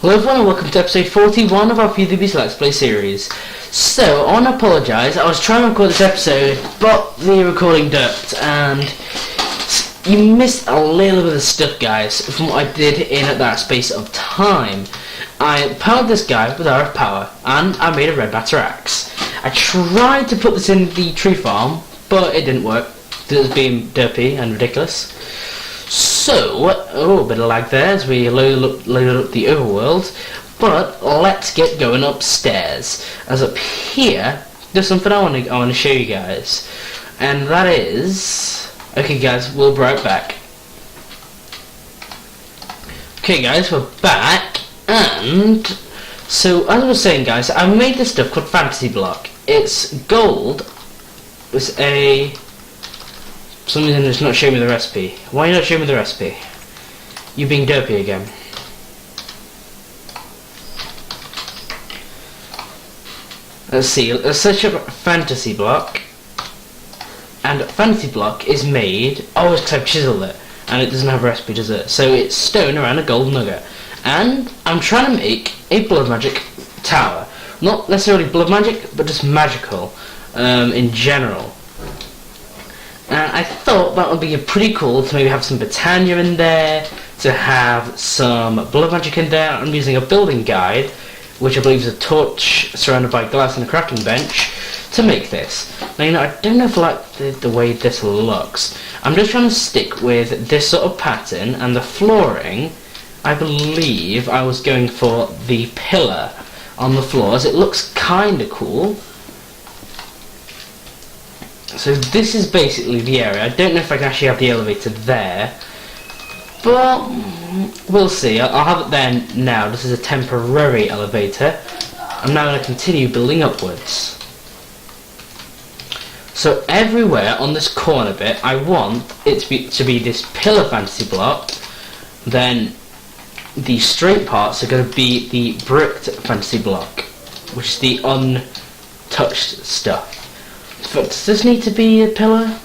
Hello everyone and welcome to episode 41 of our PvP Let's Play series. So, I want to apologise, I was trying to record this episode, but the recording derped, and you missed a little bit of stuff, guys, from what I did in that space of time. I powered this guy with RF power, and I made a red batter axe. I tried to put this in the tree farm, but it didn't work, because it was being derpy and ridiculous. So, a bit of lag there as we loaded up the overworld, but let's get going upstairs. As up here, there's something I want to show you guys, and that is, okay guys, we'll be right back. Okay guys, we're back, and so as I was saying guys, I made this stuff called Fantasy Block. It's gold, it's a... For some reason it's not showing me the recipe. Why are you not showing me the recipe? You being derpy again. Let's see, let's search up Fantasy Block. And Fantasy Block is made... Oh, it's because I've chiseled it. And it doesn't have a recipe, does it? So it's stone around a gold nugget. And I'm trying to make a blood magic tower. Not necessarily blood magic, but just magical in general. And I thought that would be pretty cool to maybe have some Britannia in there, to have some blood magic in there. I'm using a building guide, which I believe is a torch surrounded by glass and a crafting bench, to make this. Now, you know, I don't know if I like the way this looks. I'm just trying to stick with this sort of pattern, and the flooring, I believe I was going for the pillar on the floors. It looks kinda cool. So this is basically the area. I don't know if I can actually have the elevator there, but we'll see. I'll have it there now. This is a temporary elevator. I'm now going to continue building upwards. So everywhere on this corner bit, I want it to be this pillar fantasy block. Then the straight parts are going to be the bricked fantasy block, which is the untouched stuff. But does this need to be a pillar?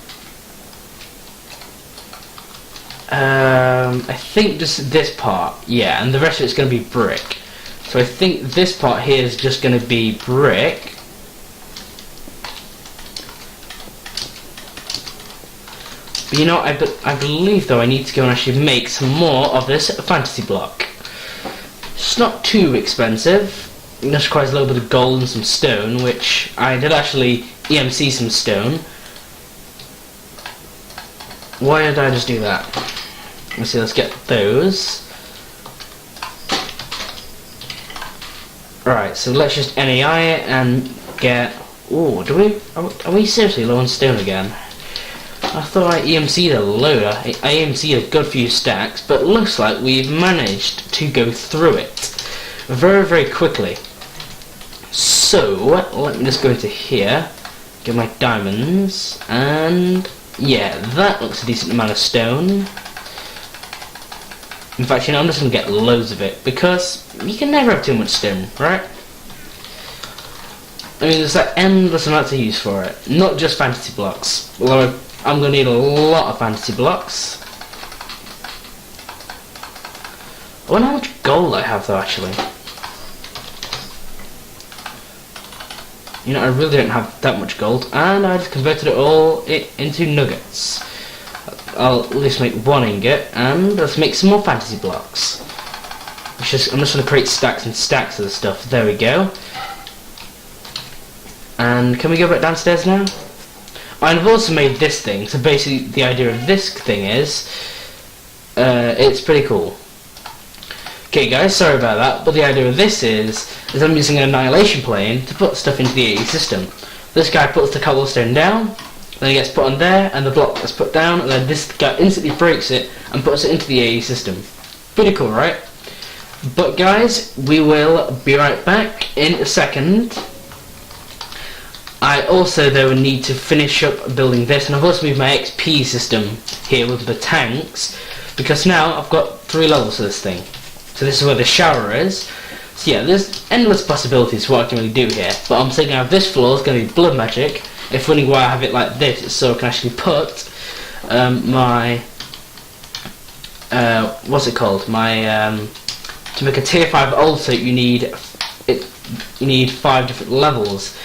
I think just this part, yeah, and the rest of it's going to be brick. So I think this part here is just going to be brick. But you know, I believe though I need to go and actually make some more of this fantasy block. It's not too expensive. It just requires a little bit of gold and some stone, which I did actually EMC some stone. Why did I just do that? Let's see, let's get those. Right, so let's just NAI it and get... Ooh, are we seriously low on stone again? I thought I EMC'd a load. I EMC'd a good few stacks, but it looks like we've managed to go through it very, very quickly. So, let me just go into here, get my diamonds, and yeah, that looks a decent amount of stone. In fact, you know, I'm just going to get loads of it, because you can never have too much stone, right? I mean, there's like endless amounts of use for it, not just fantasy blocks, although I'm going to need a lot of fantasy blocks. I wonder how much gold I have though, actually. You know, I really don't have that much gold, and I just converted it all into nuggets. I'll at least make one ingot, and let's make some more fantasy blocks. I'm just going to create stacks and stacks of the stuff. There we go. And can we go back downstairs now? I've also made this thing, so basically the idea of this thing is, it's pretty cool. Okay guys, sorry about that, but the idea of this is I'm using an annihilation plane to put stuff into the AE system. This guy puts the cobblestone down, then it gets put on there, and the block gets put down, and then this guy instantly breaks it and puts it into the AE system. Pretty cool, right? But guys, we will be right back in a second. I also though need to finish up building this, and I've also moved my XP system here with the tanks, because now I've got 3 levels of this thing. So this is where the shower is. So yeah, there's endless possibilities for what I can really do here. But I'm thinking of this floor is going to be blood magic. If wondering why I have it like this, it's so I can actually put my what's it called? My To make a tier 5 altar, you need 5 different levels.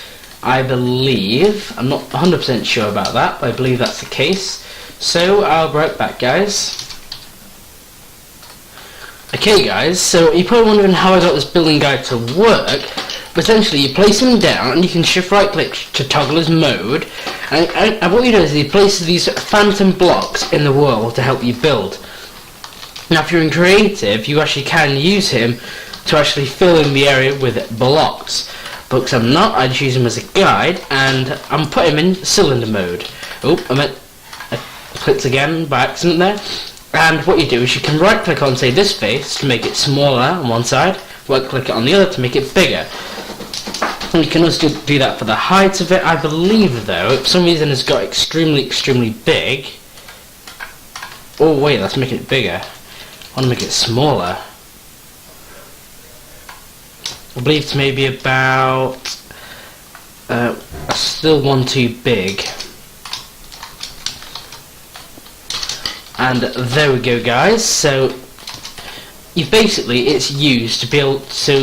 I believe, I'm not 100% sure about that, but I believe that's the case. So I'll be right back, guys. Okay guys, so you're probably wondering how I got this building guide to work. But essentially you place him down and you can shift right click to toggle his mode, and what you do is you place these phantom blocks in the world to help you build. Now if you're in creative, you actually can use him to actually fill in the area with blocks. But because I'm not, I just use him as a guide, and I'm putting him in cylinder mode. Oh, I clicked again by accident there. And what you do is you can right click on, say, this face to make it smaller on one side, right click it on the other to make it bigger. And you can also do that for the height of it. I believe though, for some reason it's got extremely big. Oh wait, that's making it bigger. I want to make it smaller. I believe it's maybe about still one too big. And there we go guys, so it's used to build, so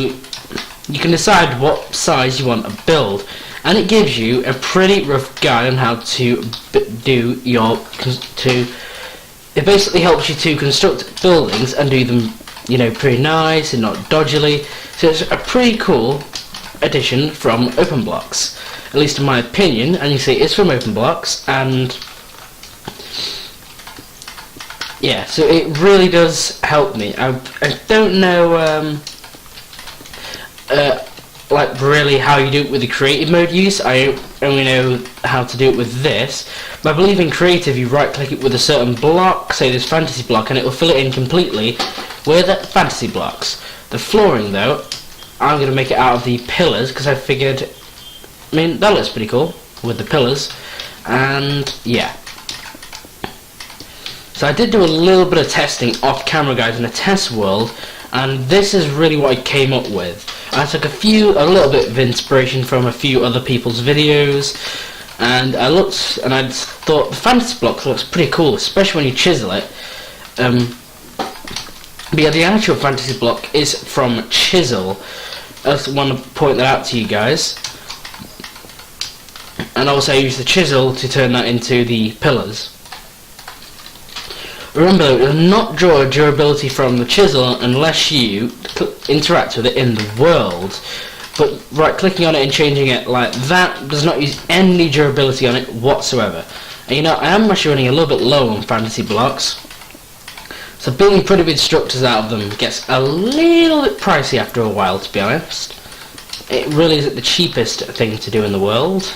you can decide what size you want to build, and it gives you a pretty rough guide on how to do your, it basically helps you to construct buildings and do them, you know, pretty nice and not dodgily. So it's a pretty cool addition from OpenBlocks, at least in my opinion, and you see it's from OpenBlocks, and yeah, so it really does help me. I don't know like really how you do it with the creative mode use. I only know how to do it with this, but I believe in creative you right click it with a certain block, say this fantasy block, and it will fill it in completely with fantasy blocks. The flooring though, I'm going to make it out of the pillars because I figured, I mean, that looks pretty cool with the pillars, and yeah. So I did do a little bit of testing off camera guys in a test world, and this is really what I came up with. I took a little bit of inspiration from a few other people's videos, and I looked and I just thought the fantasy block looks pretty cool, especially when you chisel it. But yeah, the actual fantasy block is from Chisel. I just want to point that out to you guys. And also I use the chisel to turn that into the pillars. Remember though, it will not draw durability from the chisel unless you interact with it in the world. But right clicking on it and changing it like that does not use any durability on it whatsoever. And you know, I am actually running a little bit low on fantasy blocks, so building pretty big structures out of them gets a little bit pricey after a while, to be honest. It really isn't the cheapest thing to do in the world.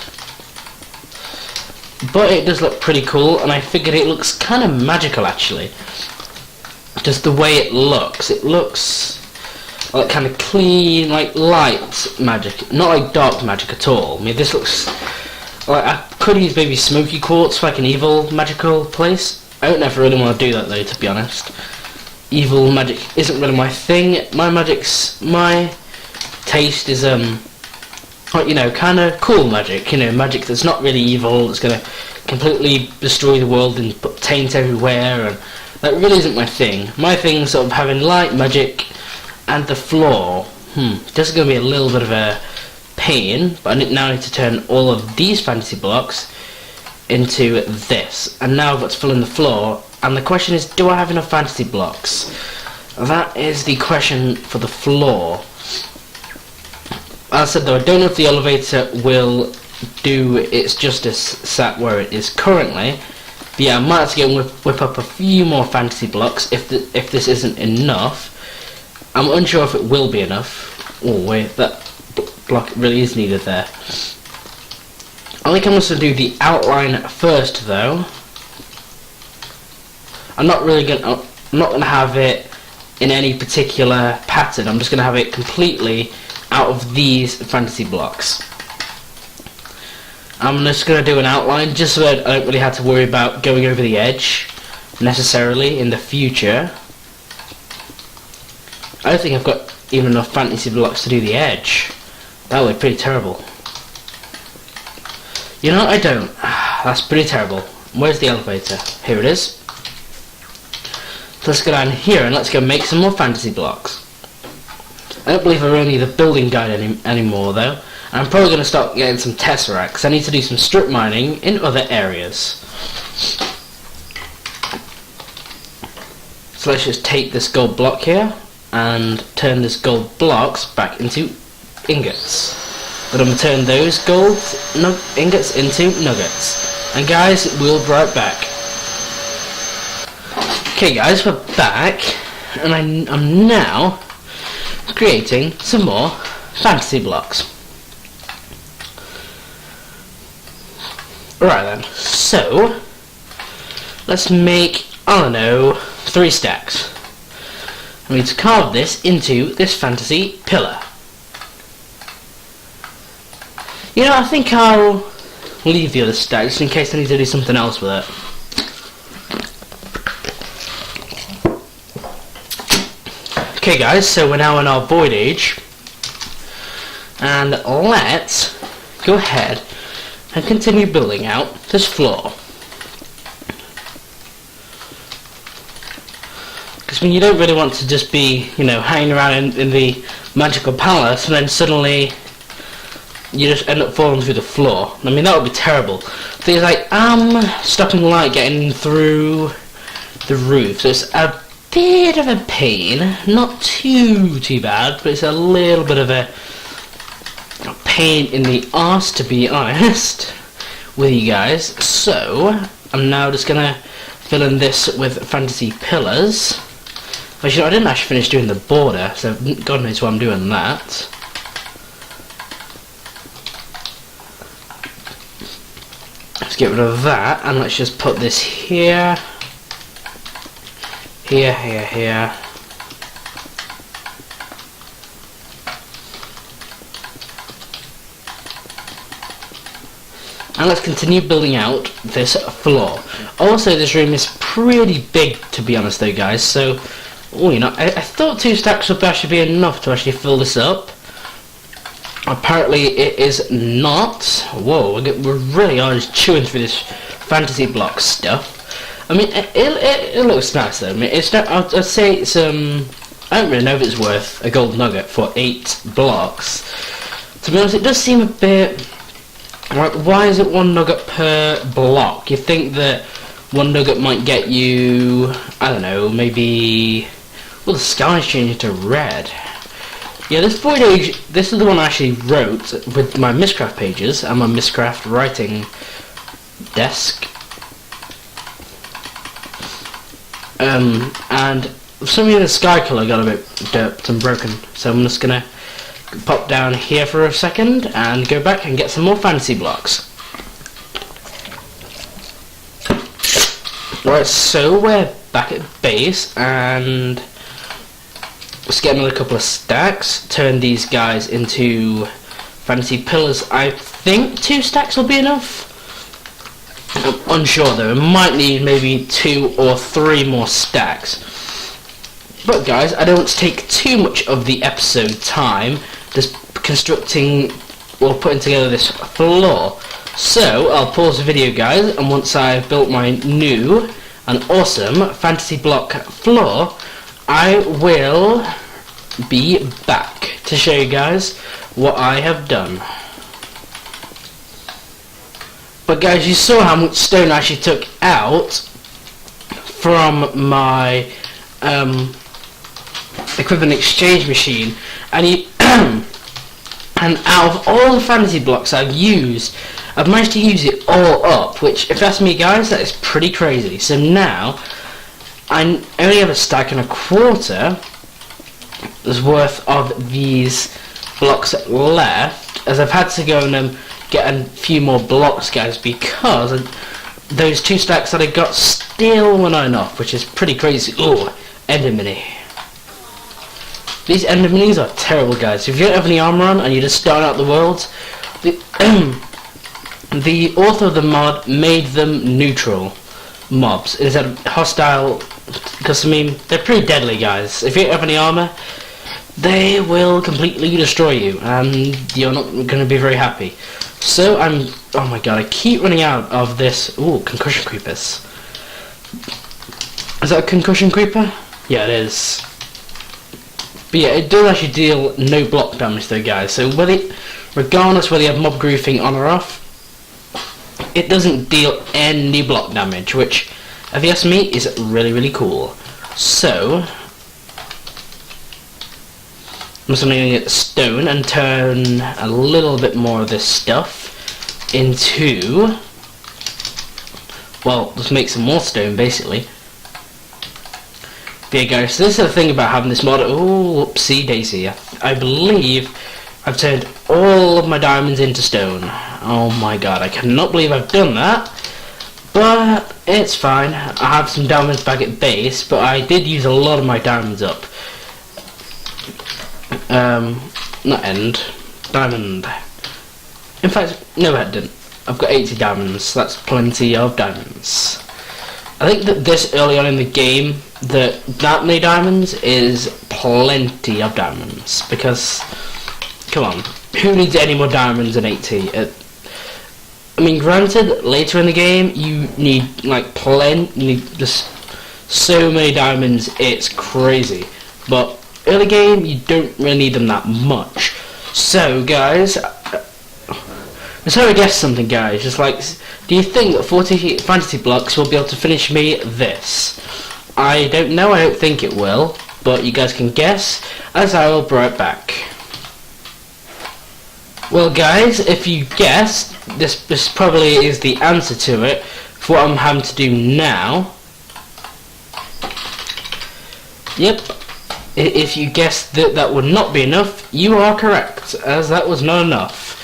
But it does look pretty cool, and I figured it looks kind of magical actually. Just the way it looks like kind of clean, like light magic, not like dark magic at all. I mean, this looks like I could use maybe smoky quartz for like an evil magical place. I don't ever really want to do that though, to be honest. Evil magic isn't really my thing. My taste is like, you know, kind of cool magic, you know, magic that's not really evil, that's going to completely destroy the world and put taint everywhere, and that really isn't my thing. My thing is sort of having light magic, and the floor, this is going to be a little bit of a pain, but I now need to turn all of these fantasy blocks into this, and now I've got to fill in the floor, and the question is, do I have enough fantasy blocks? That is the question for the floor. As I said though, I don't know if the elevator will do its justice sat where it is currently, but yeah, I might have to go and whip up a few more fantasy blocks if this isn't enough. I'm unsure if it will be enough. Oh wait, that block really is needed there. I think I'm going to do the outline first though. I'm not going to have it in any particular pattern. I'm just going to have it completely out of these fantasy blocks. I'm just going to do an outline just so I don't really have to worry about going over the edge necessarily in the future. I don't think I've got even enough fantasy blocks to do the edge. That would be pretty terrible. You know, I don't. That's pretty terrible. Where's the elevator? Here it is. So let's go down here and let's go make some more fantasy blocks. I don't believe I really need the building guide anymore though. And I'm probably going to start getting some tesseracts. I need to do some strip mining in other areas. So let's just take this gold block here and turn this gold blocks back into ingots. But I'm going to turn those gold ingots into nuggets. And guys, we'll be right back. Okay guys, we're back. And I'm now creating some more fantasy blocks. Right then, so let's make, I don't know, 3 stacks. I need to carve this into this fantasy pillar. You know, I think I'll leave the other stacks in case I need to do something else with it. Okay guys, so we're now in our void age, and let's go ahead and continue building out this floor. Because when you don't really want to just be, you know, hanging around in the magical palace and then suddenly you just end up falling through the floor. I mean, that would be terrible. Things like, stopping light getting through the roof, so it's a bit of a pain, not too bad, but it's a little bit of a pain in the arse, to be honest with you guys. So I'm now just gonna fill in this with fantasy pillars. But you know, I didn't actually finish doing the border, so God knows why I'm doing that. Let's get rid of that, and let's just put this here. Here. And let's continue building out this floor. Also, this room is pretty big, to be honest though guys, so you know, I thought 2 stacks would actually be enough to actually fill this up. Apparently it is not. Whoa, we really are just chewing through this fantasy block stuff. I mean, it looks nice though. I mean, it's not, I'd say it's I don't really know if it's worth a gold nugget for 8 blocks. To be honest, it does seem a bit like, why is it 1 nugget per block? You think that 1 nugget might get you, I don't know, maybe, well, the sky's changing to red. Yeah, this void age, this is the one I actually wrote with my Mistcraft pages and my Mistcraft writing desk. And for some reason the sky colour got a bit derped and broken, so I'm just gonna pop down here for a second and go back and get some more fantasy blocks. Right, so we're back at base, and let's get another couple of stacks, turn these guys into fantasy pillars. I think 2 stacks will be enough. I'm unsure though, I might need maybe 2 or 3 more stacks. But guys, I don't want to take too much of the episode time just constructing or putting together this floor. So I'll pause the video guys, and once I've built my new and awesome fantasy block floor, I will be back to show you guys what I have done. But guys, you saw how much stone I actually took out from my equivalent exchange machine, and and out of all the fantasy blocks I've used, I've managed to use it all up, which, if that's me guys, that is pretty crazy. So now I only have a stack and a quarter worth of these blocks left, as I've had to go and get a few more blocks guys, because those 2 stacks that I got still weren't enough, which is pretty crazy. Ooh, Ender Mini. These Ender Minis are terrible guys. If you don't have any armor on and you're just starting out the world, the author of the mod made them neutral mobs instead of hostile, because I mean, they're pretty deadly guys. If you don't have any armor, they will completely destroy you, and you're not going to be very happy. So oh my god, I keep running out of this. Ooh, concussion creepers. Is that a concussion creeper? Yeah, it is. But yeah, it does actually deal no block damage though, guys. So regardless whether you have mob griefing on or off, it doesn't deal any block damage, which, if you ask me, is really, really cool. So, I'm just going to get stone and turn a little bit more of this stuff into, well, just make some more stone, basically. But yeah, guys, so this is the thing about having this mod. Oh, whoopsie daisy. I believe I've turned all of my diamonds into stone. Oh my god, I cannot believe I've done that. But it's fine. I have some diamonds back at base, but I did use a lot of my diamonds up. Not end. Diamond. In fact, no, I didn't. I've got 80 diamonds. That's plenty of diamonds. I think that this early on in the game, that many diamonds is plenty of diamonds, because, come on, who needs any more diamonds than 80? I mean, granted, later in the game, you need, like, just so many diamonds, it's crazy. But early game, you don't really need them that much. So, guys, let's have a guess something, guys. Just like, do you think that 40 fantasy blocks will be able to finish me this? I don't know, I don't think it will, but you guys can guess, as I will be right back. Well, guys, if you guessed, this probably is the answer to it, for what I'm having to do now. Yep, if you guessed that that would not be enough, you are correct, as that was not enough.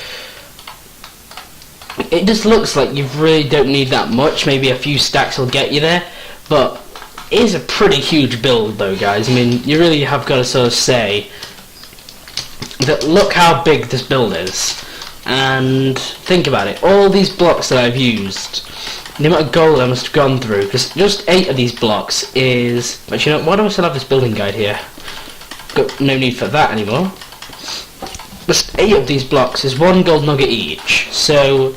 It just looks like you really don't need that much, maybe a few stacks will get you there, but it is a pretty huge build though, guys. I mean, you really have got to sort of say that look how big this build is, and think about it, all these blocks that I've used, the amount of gold I must have gone through, because just 8 of these blocks is, but you know, why do I still have this building guide here? Got no need for that anymore. Just 8 of these blocks is 1 gold nugget each, so,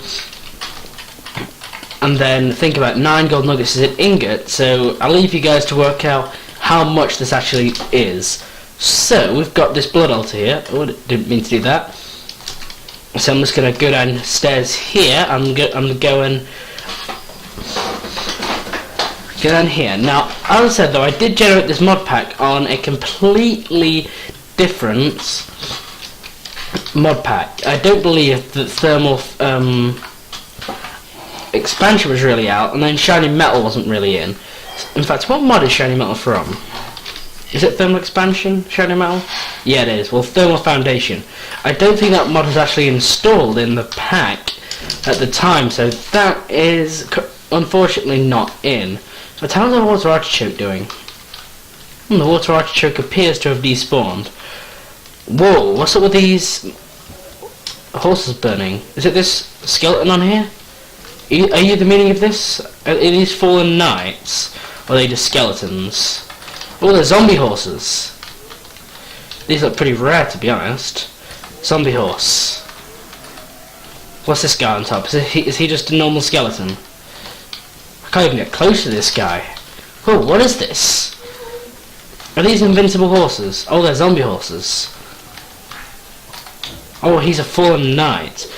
and then think about 9 gold nuggets is an ingot, so I'll leave you guys to work out how much this actually is. So, we've got this blood altar here. Oh, didn't mean to do that. So I'm just going to go downstairs here. I'm going to go down here. Now, as I said though, I did generate this mod pack on a completely different mod pack. I don't believe that thermal expansion was really out, and then shiny metal wasn't really in. In fact, what mod is shiny metal from? Is it thermal expansion, shiny metal? Yeah, it is. Well, thermal foundation. I don't think that mod was actually installed in the pack at the time, so that is unfortunately not in. But how's the water artichoke doing? The water artichoke appears to have despawned. Whoa, what's up with these horses burning? Is it this skeleton on here? Are you the meaning of this? Are these fallen knights? Or are they just skeletons? Oh, they're zombie horses. These look pretty rare, to be honest. Zombie horse. What's this guy on top? Is he just a normal skeleton? I can't even get close to this guy. Oh, what is this? Are these invincible horses? Oh, they're zombie horses. Oh, he's a fallen knight.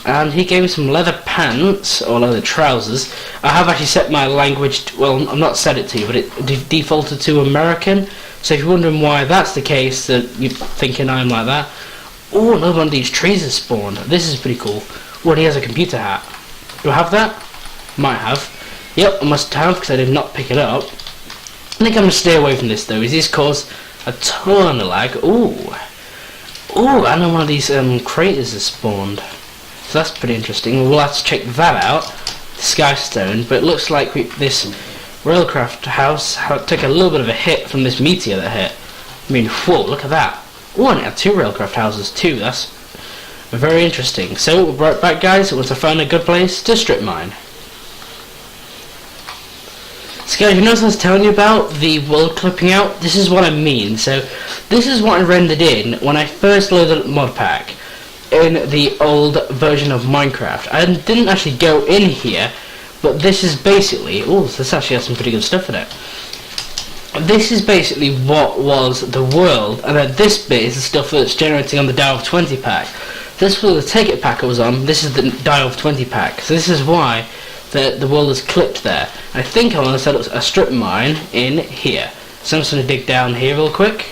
And he gave me some leather pants, or leather trousers. I have actually set my language, well, I've not set it to you, but it defaulted to American. So if you're wondering why that's the case, that you're thinking I'm like that. Oh, another one of these trees has spawned. This is pretty cool. Oh, and he has a computer hat. Do I have that? Might have. Yep, I must have, because I did not pick it up. I think I'm going to stay away from this, though, as these cause a ton of lag. Ooh. Ooh, I know one of these craters has spawned. So that's pretty interesting. We'll have to check that out. The Skystone, but it looks like this railcraft house took a little bit of a hit from this meteor that hit. I mean, whoa, look at that. Oh, and it had 2 railcraft houses too. That's very interesting. So we'll be right back, guys, once I find a good place to strip mine. So guys, you notice I was telling you about the world clipping out? This is what I mean. So this is what I rendered in when I first loaded up the mod pack in the old version of Minecraft. I didn't actually go in here, but this is basically, oh, this actually has some pretty good stuff in it. this is basically what was the world, and then this bit is the stuff that's generating on the Dial of 20 pack. This was the ticket pack I was on, this is the Dial of 20 pack, so this is why the world is clipped there. I think I want to set up a strip mine in here. So I'm just going to dig down here real quick.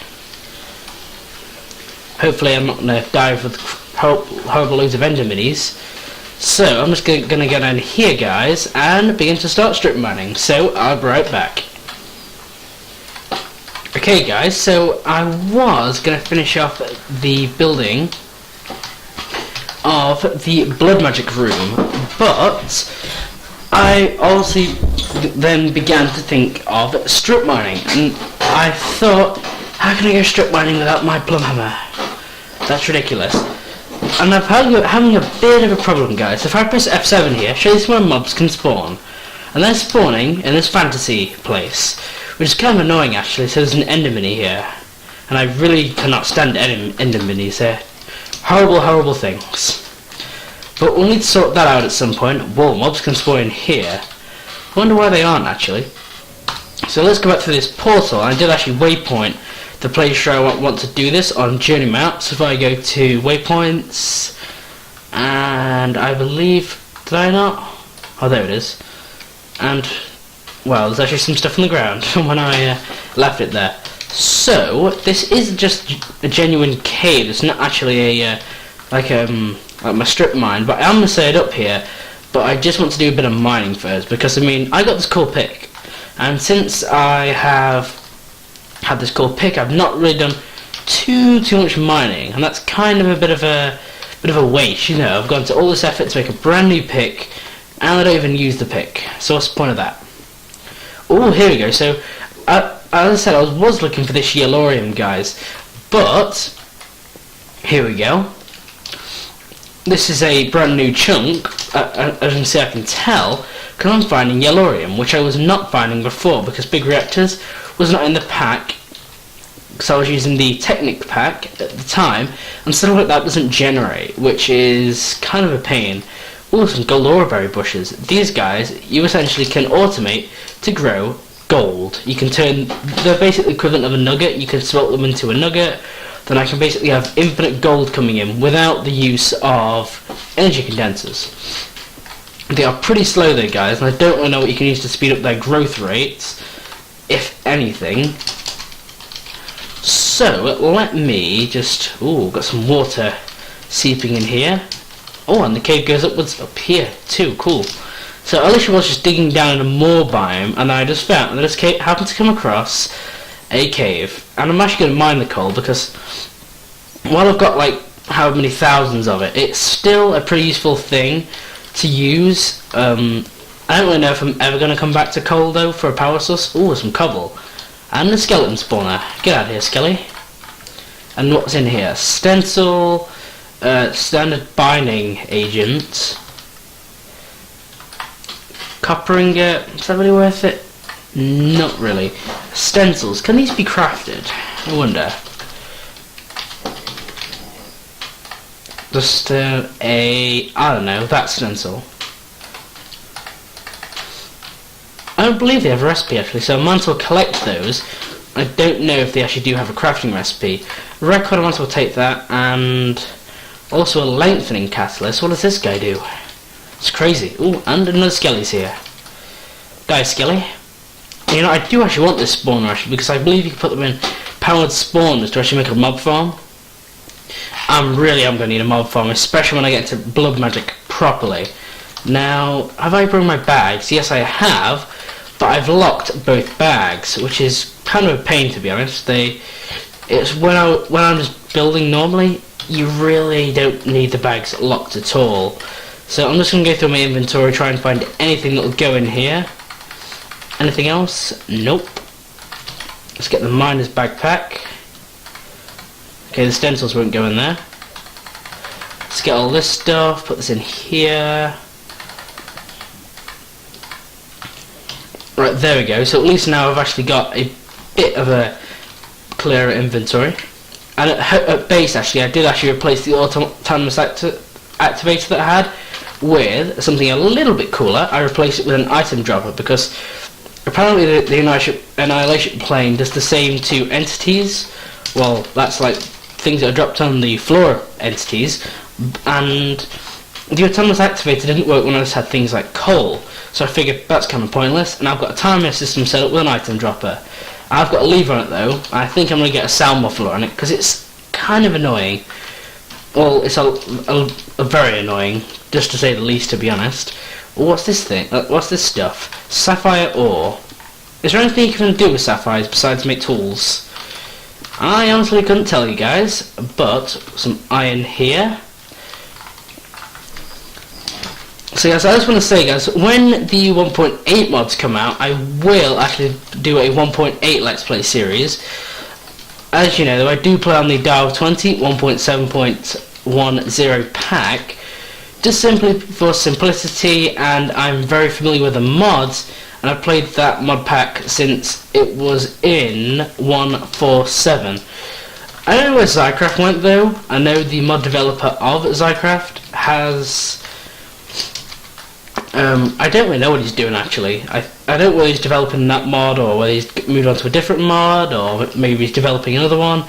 Hopefully I'm not going to die with horrible loads of ender minis. So I'm just going to go down here, guys, and begin to start strip mining. So I'll be right back. Okay guys, so I was going to finish off the building of the blood magic room, but I also then began to think of strip mining, and I thought, how can I go strip mining without my plum hammer? That's ridiculous. And I'm having a bit of a problem, guys. If I press F7 here, shows where mobs can spawn, and they're spawning in this fantasy place, which is kind of annoying actually. So there's an ender mini here, and I really cannot stand ender minis. They're horrible things. But we'll need to sort that out at some point. Whoa, mobs can spawn in here. I wonder why they aren't actually. So let's go back to this portal. I did actually waypoint the place where I want to do this on journey map. So if I go to waypoints, and I believe, did I not? Oh, there it is. And well, there's actually some stuff on the ground when I left it there. So this is just a genuine cave. It's not actually a like my strip mine, but I'm gonna set it up here. But I just want to do a bit of mining first, because I mean I got this cool pick, and since I have had this cool pick, I've not really done too much mining, and that's kind of a bit of a waste, you know. I've gone to all this effort to make a brand new pick, and I don't even use the pick. So what's the point of that? Oh, here we go. So as I said, I was looking for this yellorium, guys, but here we go. This is a brand new chunk. As you can see, I can tell because I'm finding yellorium, which I was not finding before because big reactors was not in the pack. So I was using the Technic pack at the time, and stuff like that doesn't generate, which is kind of a pain. Oh, some galorberry bushes. These guys, you essentially can automate to grow gold. You can turn, they're basically equivalent of a nugget. You can smelt them into a nugget. Then I can basically have infinite gold coming in without the use of energy condensers. They are pretty slow though, guys, and I don't really know what you can use to speed up their growth rates, if anything. So let me just, ooh, got some water seeping in here. Oh, and the cave goes upwards up here too, cool. So I literally was just digging down in a moor biome, and I just found that this cave happened to come across a cave, and I'm actually going to mine the coal because while I've got like how many thousands of it, it's still a pretty useful thing to use. I don't really know if I'm ever going to come back to coal though for a power source. Ooh, some cobble and a skeleton spawner. Get out of here, Skelly. And what's in here? Stencil, standard binding agent, copper ingot. Is that really worth it? Not really. Stencils, can these be crafted? I wonder. Just I don't know, that stencil. I don't believe they have a recipe actually, so I might as well collect those. I don't know if they actually do have a crafting recipe. Record, I might as well take that, and also a lengthening catalyst. What does this guy do? It's crazy. Ooh, and another Skelly's here. Die, Skelly. You know, I do actually want this spawner actually, because I believe you can put them in powered spawners to actually make a mob farm. I'm going to need a mob farm, especially when I get to blood magic properly. Now, have I brought my bags? Yes, I have, but I've locked both bags, which is kind of a pain to be honest. It's when I'm just building normally, you really don't need the bags locked at all. So I'm just going to go through my inventory, try and find anything that will go in here. Anything else? Nope. Let's get the miner's backpack. Okay, the stencils won't go in there. Let's get all this stuff, put this in here. Right, there we go. So at least now I've actually got a bit of a clearer inventory. And at base, actually, I did actually replace the autonomous activator that I had with something a little bit cooler. I replaced it with an item dropper because apparently the Annihilation plane does the same to entities. Well, that's like things that are dropped on the floor entities, and the autonomous activator didn't work when I just had things like coal, so I figured that's kind of pointless, and I've got a timer system set up with an item dropper. I've got a lever on it though. I think I'm going to get a sound muffler on it because it's kind of annoying. Well, it's a very annoying, just to say the least, to be honest. What's this thing? What's this stuff? Sapphire ore. Is there anything you can do with sapphires besides make tools? I honestly couldn't tell you guys, but some iron here. So guys, I just want to say guys, when the 1.8 mods come out, I will actually do a 1.8 Let's Play series. As you know, though, I do play on the Dial 20 1.7.10 pack, just simply for simplicity, and I'm very familiar with the mods, and I've played that mod pack since it was in 1.4.7. I don't know where Zycraft went though. I know the mod developer of Zycraft has... I don't really know what he's doing actually. I don't know whether he's developing that mod or whether he's moved on to a different mod or maybe he's developing another one.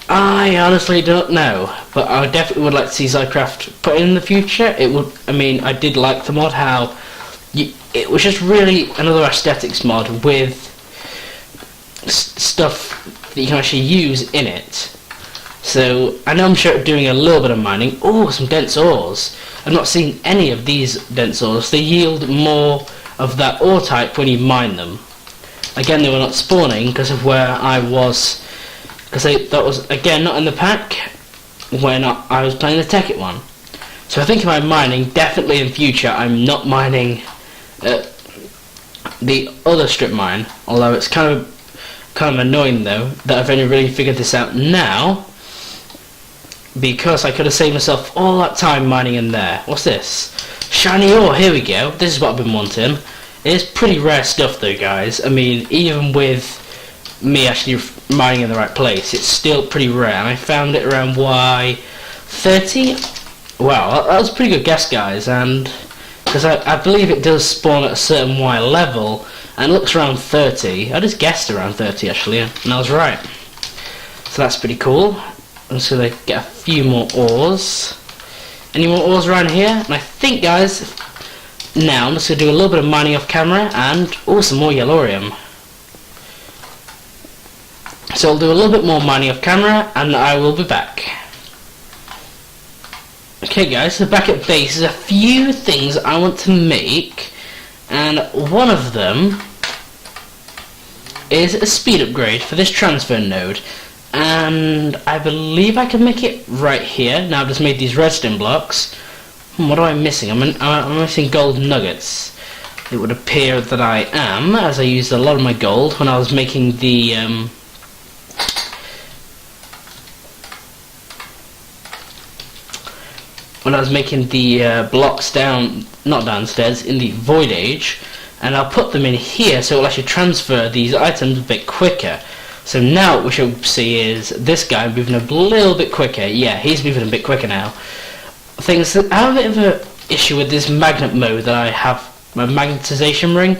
I honestly don't know, but I definitely would like to see Zycraft put in the future. It would. I mean, I did like the mod, how it was just really another aesthetics mod with stuff that you can actually use in it. So I know I'm sure of doing a little bit of mining. Oh, some dense ores. I've not seen any of these dense ores. They yield more of that ore type when you mine them. Again, they were not spawning because of where I was. Because that was, again, not in the pack when I was playing the Tekkit one. So I think if I'm mining, definitely in future, I'm not mining the other strip mine. Although it's kind of annoying, though, that I've only really figured this out now. Because I could have saved myself all that time mining in there. What's this? Shiny ore, here we go. This is what I've been wanting. It is pretty rare stuff, though, guys. I mean, even with me actually mining in the right place, it's still pretty rare, and I found it around Y30. Wow, that was a pretty good guess, guys, and because I believe it does spawn at a certain Y level, and it looks around 30. I just guessed around 30 actually, and I was right. So that's pretty cool. I'm just gonna get a few more ores. Any more ores around here? And I think, guys, now I'm just gonna do a little bit of mining off camera, and some more yellorium. So I'll do a little bit more mining off camera and I will be back. Okay guys, so back at base, there's a few things I want to make, and one of them is a speed upgrade for this transfer node, and I believe I can make it right here. Now I've just made these redstone blocks. What am I missing? I'm missing gold nuggets. It would appear that I am, as I used a lot of my gold when I was making the blocks not downstairs, in the void age, and I'll put them in here so it'll actually transfer these items a bit quicker. So now what we shall see is this guy moving a little bit quicker. Yeah, he's moving a bit quicker now. Things that I have a bit of an issue with this magnet mode that I have, my magnetization ring.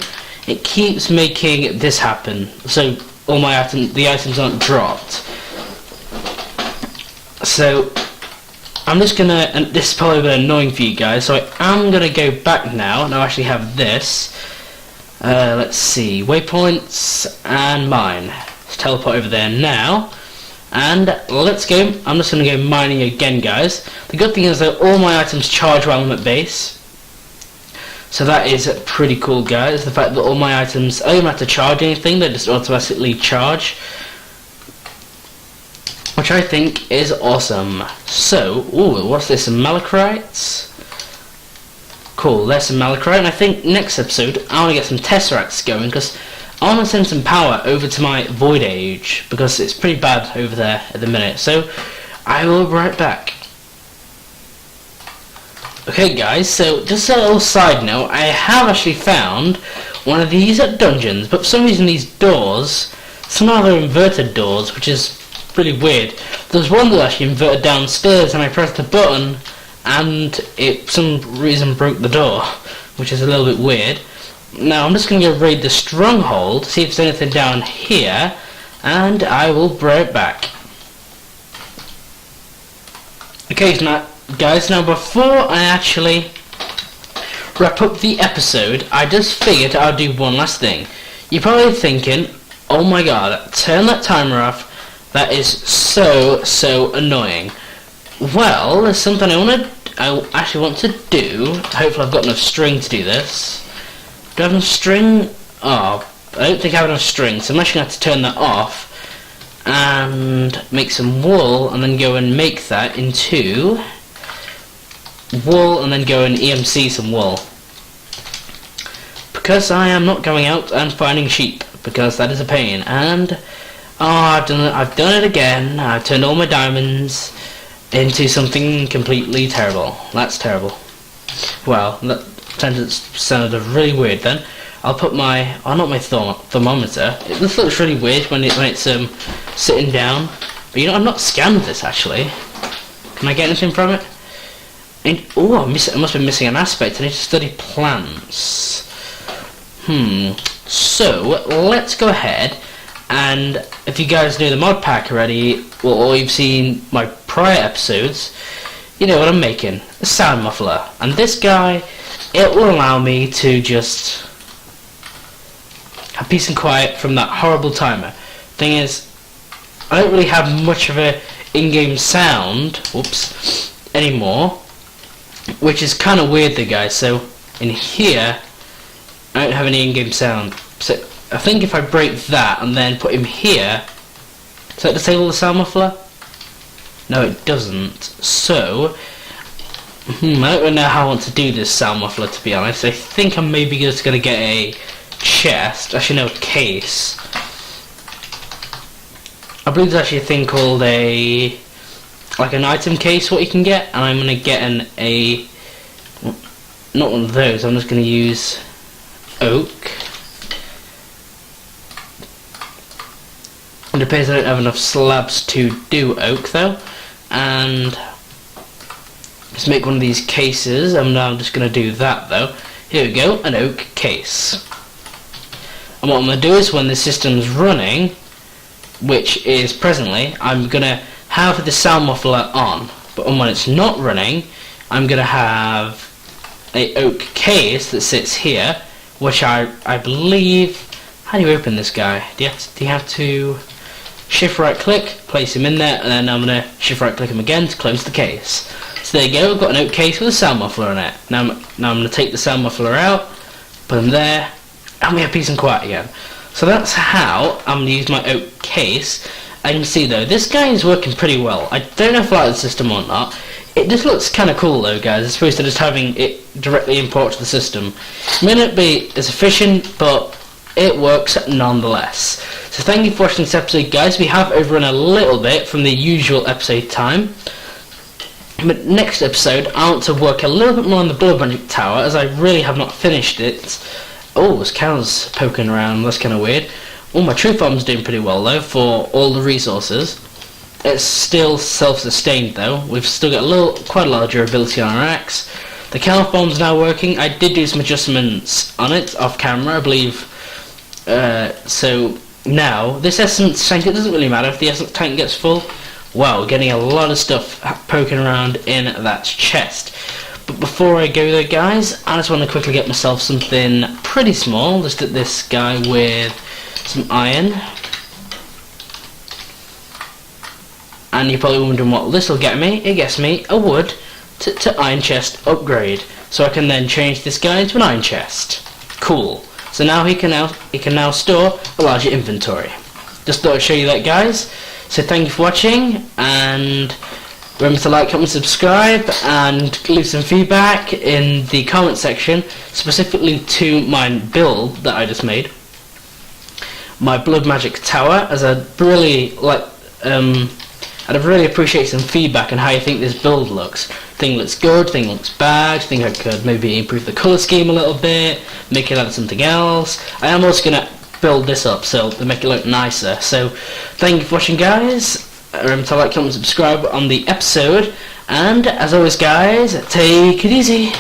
It keeps making this happen, so all my the items aren't dropped. So I'm just gonna, and this is probably a bit annoying for you guys, so I am gonna go back now, and I actually have this. Let's see, waypoints and mine. Let's teleport over there now, and let's go. I'm just gonna go mining again, guys. The good thing is that all my items charge while I'm at base, so that is pretty cool, guys. The fact that all my items, I don't have to charge anything; they just automatically charge, which I think is awesome. So, ooh, what's this? Some malachite? Cool, there's some malachite, and I think next episode I want to get some tesseracts going, because I want to send some power over to my void age, because it's pretty bad over there at the minute. So, I will be right back. Okay guys, so just a little side note, I have actually found one of these dungeons, but for some reason these doors, somehow they're inverted doors, which is really weird. There's one that actually inverted downstairs, and I pressed a button and it for some reason broke the door, which is a little bit weird. Now I'm just going to go raid the stronghold, see if there's anything down here, and I will be right back. Okay, now, guys, now before I actually wrap up the episode, I just figured I'll do one last thing. You're probably thinking, oh my god, turn that timer off, that is so annoying. Well, there's something I actually want to do. Hopefully I've got enough string to do this. Do I have enough string? Oh, I don't think I have enough string, so I'm actually going to have to turn that off and make some wool, and then go and make that into wool, and then go and EMC some wool. Because I am not going out and finding sheep, because that is a pain. And I've done it again. I've turned all my diamonds into something completely terrible. That's terrible. Well, that sentence sounded really weird then. I'll put my, not my thermometer. This looks really weird when it's sitting down. But you know, I've not scanned this actually. Can I get anything from it? Oh, I must be missing an aspect. I need to study plants. So let's go ahead, and if you guys know the mod pack already, or you've seen my prior episodes, you know what I'm making. A sound muffler. And this guy, it will allow me to just have peace and quiet from that horrible timer. Thing is, I don't really have much of a in-game sound, anymore, which is kind of weird though, guys. So in here, I don't have any in-game sound. So I think if I break that and then put him here, does that disable the sound muffler? No, it doesn't. So I don't really know how I want to do this sound muffler, to be honest. I think I'm maybe just going to get a chest. Actually, no, case. I believe there's actually a thing called like an item case, what you can get, and I'm going to get not one of those. I'm just going to use oak. It appears I don't have enough slabs to do oak though, and let's make one of these cases. I'm now just going to do that though. Here we go, an oak case. And what I'm going to do is when the system's running, which is presently, I'm going to have the sound muffler on, but when it's not running, I'm going to have a oak case that sits here, which I believe, how do you open this guy? Do you have to shift right click, place him in there, and then I'm going to shift right click him again to close the case. So there you go, I've got an oak case with a sound muffler on it. Now I'm going to take the sound muffler out, put him there, and we have peace and quiet again. So that's how I'm going to use my oak case. I can see though, this guy is working pretty well. I don't know if I like the system or not. It just looks kind of cool though, guys, as opposed to just having it directly import to the system. It may not be as efficient, but it works nonetheless. So thank you for watching this episode, guys. We have overrun a little bit from the usual episode time. But next episode, I want to work a little bit more on the Blood Magic Tower, as I really have not finished it. Oh, there's cows poking around, that's kind of weird. Oh, my tree farm's doing pretty well though, for all the resources. It's still self-sustained though. We've still got quite a lot of durability on our axe. The cow farm's now working. I did do some adjustments on it off camera, I believe. So now, this essence tank, it doesn't really matter if the essence tank gets full. Wow, we're getting a lot of stuff poking around in that chest. But before I go there, guys, I just want to quickly get myself something pretty small. Just at this guy with some iron. And you're probably wondering what this will get me. It gets me a wood to iron chest upgrade. So I can then change this guy into an iron chest. Cool. So now he can now store a larger inventory. Just thought I'd show you that, guys. So thank you for watching, and remember to like, comment, subscribe, and leave some feedback in the comment section, specifically to my build that I just made, my Blood Magic Tower. As I'd really appreciate some feedback on how you think this build looks. Thing looks good, thing looks bad, think I could maybe improve the colour scheme a little bit, make it out of something else. I am also going to build this up so to make it look nicer. So thank you for watching, guys. Remember to like, comment, subscribe on the episode, and as always, guys, take it easy.